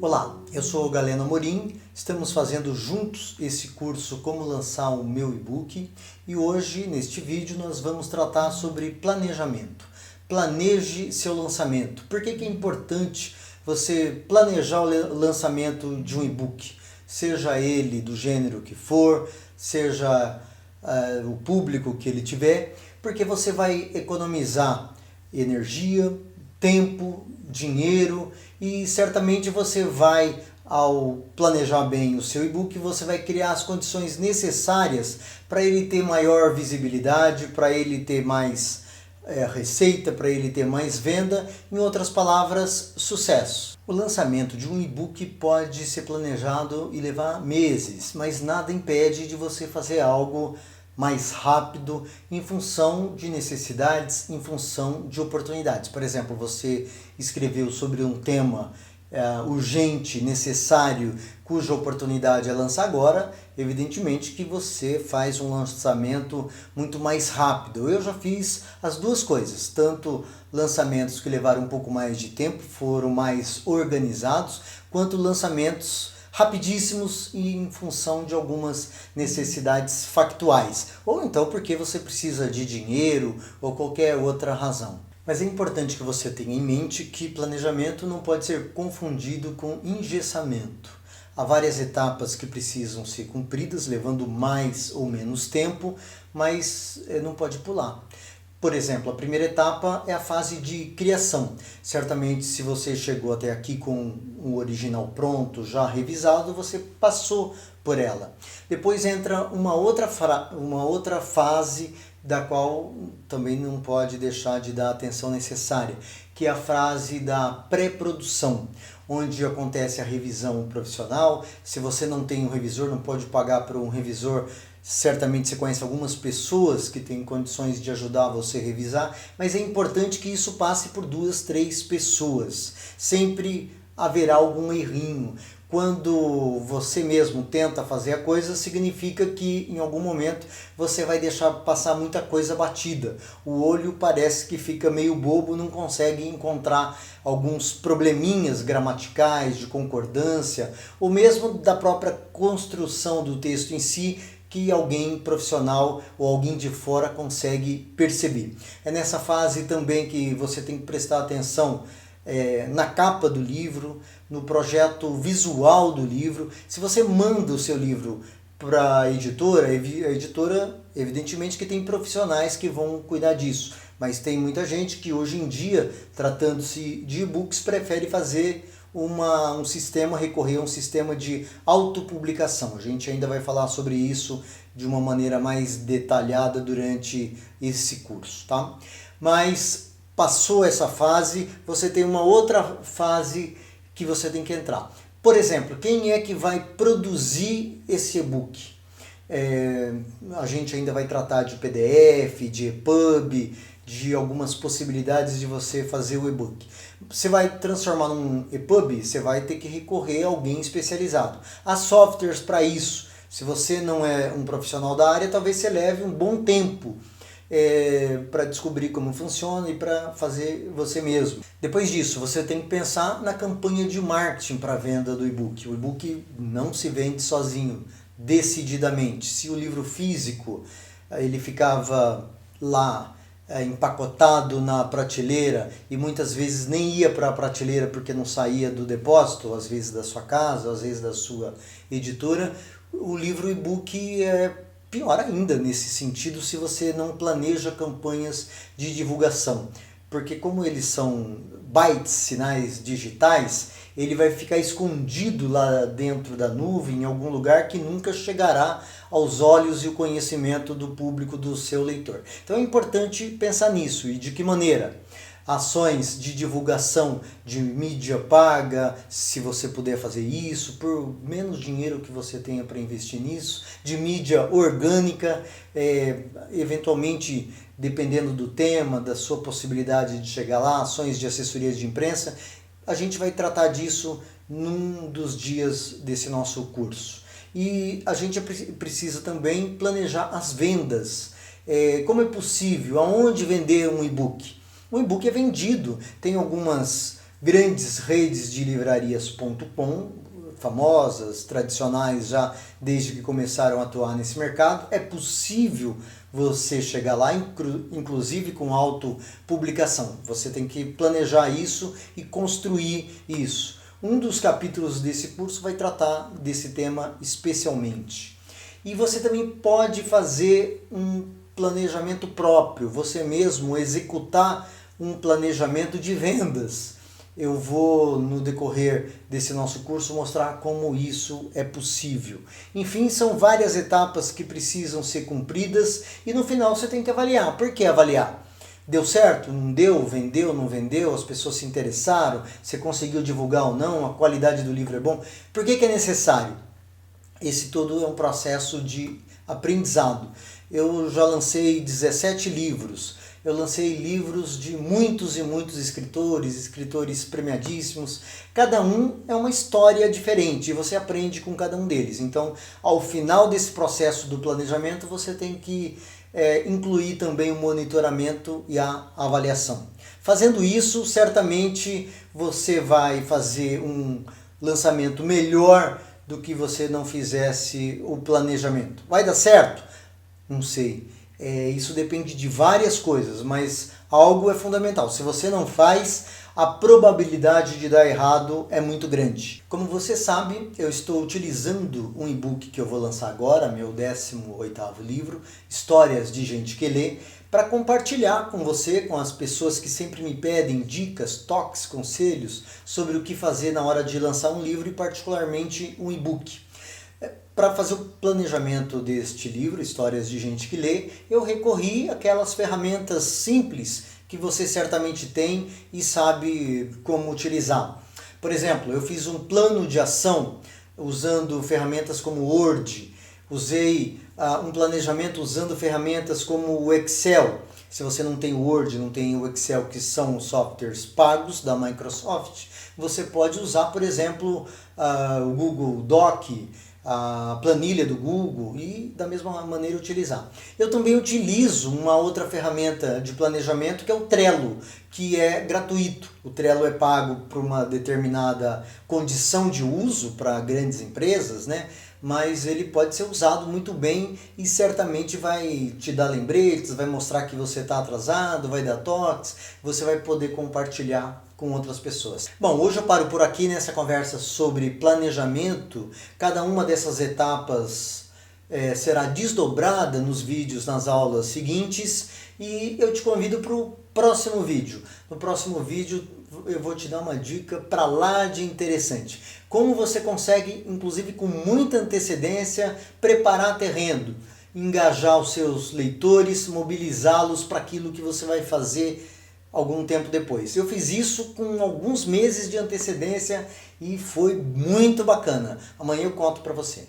Olá, eu sou o Galeno Amorim, estamos fazendo juntos esse curso Como Lançar o Meu E-Book e hoje, neste vídeo, nós vamos tratar sobre planejamento. Planeje seu lançamento. Por que é importante você planejar o lançamento de um e-book? Seja ele do gênero que for, seja o público que ele tiver, porque você vai economizar energia, tempo, dinheiro e certamente você vai, ao planejar bem o seu e-book, você vai criar as condições necessárias para ele ter maior visibilidade, para ele ter mais receita, para ele ter mais venda, em outras palavras, sucesso. O lançamento de um e-book pode ser planejado e levar meses, mas nada impede de você fazer algo mais rápido em função de necessidades, em função de oportunidades. Por exemplo, você escreveu sobre um tema urgente, necessário, cuja oportunidade é lançar agora, evidentemente que você faz um lançamento muito mais rápido. Eu já fiz as duas coisas, tanto lançamentos que levaram um pouco mais de tempo, foram mais organizados, quanto lançamentos rapidíssimos e em função de algumas necessidades factuais, ou então porque você precisa de dinheiro ou qualquer outra razão. Mas é importante que você tenha em mente que planejamento não pode ser confundido com engessamento. Há várias etapas que precisam ser cumpridas, levando mais ou menos tempo, mas não pode pular. Por exemplo, a primeira etapa é a fase de criação. Certamente, se você chegou até aqui com o original pronto, já revisado, você passou por ela. Depois entra uma outra fase da qual também não pode deixar de dar a atenção necessária, que é a fase da pré-produção, onde acontece a revisão profissional. Se você não tem um revisor, não pode pagar para um revisor. Certamente você conhece algumas pessoas que têm condições de ajudar você a revisar, mas é importante que isso passe por 2, 3 pessoas. Sempre haverá algum errinho. Quando você mesmo tenta fazer a coisa, significa que em algum momento você vai deixar passar muita coisa batida. O olho parece que fica meio bobo, não consegue encontrar alguns probleminhas gramaticais, de concordância, ou mesmo da própria construção do texto em si, que alguém profissional ou alguém de fora consegue perceber. É nessa fase também que você tem que prestar atenção na capa do livro, no projeto visual do livro. Se você manda o seu livro para a editora evidentemente que tem profissionais que vão cuidar disso, mas tem muita gente que hoje em dia, tratando-se de e-books, prefere fazer recorrer a um sistema de autopublicação. A gente ainda vai falar sobre isso de uma maneira mais detalhada durante esse curso, tá? Mas passou essa fase, você tem uma outra fase que você tem que entrar. Por exemplo, quem é que vai produzir esse e-book? A gente ainda vai tratar de PDF, de EPUB, de algumas possibilidades de você fazer o e-book. Você vai transformar num EPUB, você vai ter que recorrer a alguém especializado. Há softwares para isso. Se você não é um profissional da área, talvez você leve um bom tempo para descobrir como funciona e para fazer você mesmo. Depois disso, você tem que pensar na campanha de marketing para a venda do e-book. O e-book não se vende sozinho, decididamente. Se o livro físico ele ficava lá empacotado na prateleira e muitas vezes nem ia para a prateleira porque não saía do depósito, às vezes da sua casa, às vezes da sua editora, o livro e-book é pior ainda nesse sentido se você não planeja campanhas de divulgação, porque como eles são bytes, sinais digitais, ele vai ficar escondido lá dentro da nuvem, em algum lugar que nunca chegará aos olhos e o conhecimento do público, do seu leitor. Então é importante pensar nisso. E de que maneira? Ações de divulgação de mídia paga, se você puder fazer isso, por menos dinheiro que você tenha para investir nisso, de mídia orgânica, eventualmente, dependendo do tema, da sua possibilidade de chegar lá, ações de assessorias de imprensa. A gente vai tratar disso num dos dias desse nosso curso. E a gente precisa também planejar as vendas. Como é possível? Aonde vender um e-book? O e-book é vendido. Tem algumas grandes redes de livrarias.com, famosas, tradicionais já desde que começaram a atuar nesse mercado. É possível você chegar lá, inclusive com autopublicação. Você tem que planejar isso e construir isso. Um dos capítulos desse curso vai tratar desse tema especialmente. E você também pode fazer um planejamento próprio, você mesmo executar um planejamento de vendas. Eu vou, no decorrer desse nosso curso, mostrar como isso é possível. Enfim, são várias etapas que precisam ser cumpridas e no final você tem que avaliar. Por que avaliar? Deu certo? Não deu? Vendeu? Não vendeu? As pessoas se interessaram? Você conseguiu divulgar ou não? A qualidade do livro é bom? Por que é necessário? Esse todo é um processo de aprendizado. Eu já lancei 17 livros. Eu lancei livros de muitos e muitos escritores premiadíssimos. Cada um é uma história diferente e você aprende com cada um deles. Então, ao final desse processo do planejamento, você tem que incluir também o monitoramento e a avaliação. Fazendo isso, certamente você vai fazer um lançamento melhor do que você não fizesse o planejamento. Vai dar certo? Não sei. Isso depende de várias coisas, mas algo é fundamental. Se você não faz, a probabilidade de dar errado é muito grande. Como você sabe, eu estou utilizando um e-book que eu vou lançar agora, meu 18º livro, Histórias de Gente que Lê, para compartilhar com você, com as pessoas que sempre me pedem dicas, toques, conselhos sobre o que fazer na hora de lançar um livro e particularmente um e-book. Para fazer o planejamento deste livro, Histórias de Gente que Lê, eu recorri àquelas ferramentas simples que você certamente tem e sabe como utilizar. Por exemplo, eu fiz um plano de ação usando ferramentas como Word, usei um planejamento usando ferramentas como o Excel. Se você não tem o Word, não tem o Excel, que são softwares pagos da Microsoft, você pode usar, por exemplo, o Google Doc, a planilha do Google e da mesma maneira utilizar. Eu também utilizo uma outra ferramenta de planejamento que é o Trello, que é gratuito. O Trello é pago por uma determinada condição de uso para grandes empresas, né? Mas ele pode ser usado muito bem e certamente vai te dar lembretes, vai mostrar que você está atrasado, vai dar toques, você vai poder compartilhar com outras pessoas. Bom, hoje eu paro por aqui nessa conversa sobre planejamento. Cada uma dessas etapas será desdobrada nos vídeos, nas aulas seguintes, e eu te convido para o próximo vídeo. No próximo vídeo eu vou te dar uma dica para lá de interessante. Como você consegue, inclusive com muita antecedência, preparar terreno, engajar os seus leitores, mobilizá-los para aquilo que você vai fazer algum tempo depois. Eu fiz isso com alguns meses de antecedência e foi muito bacana. Amanhã eu conto para você.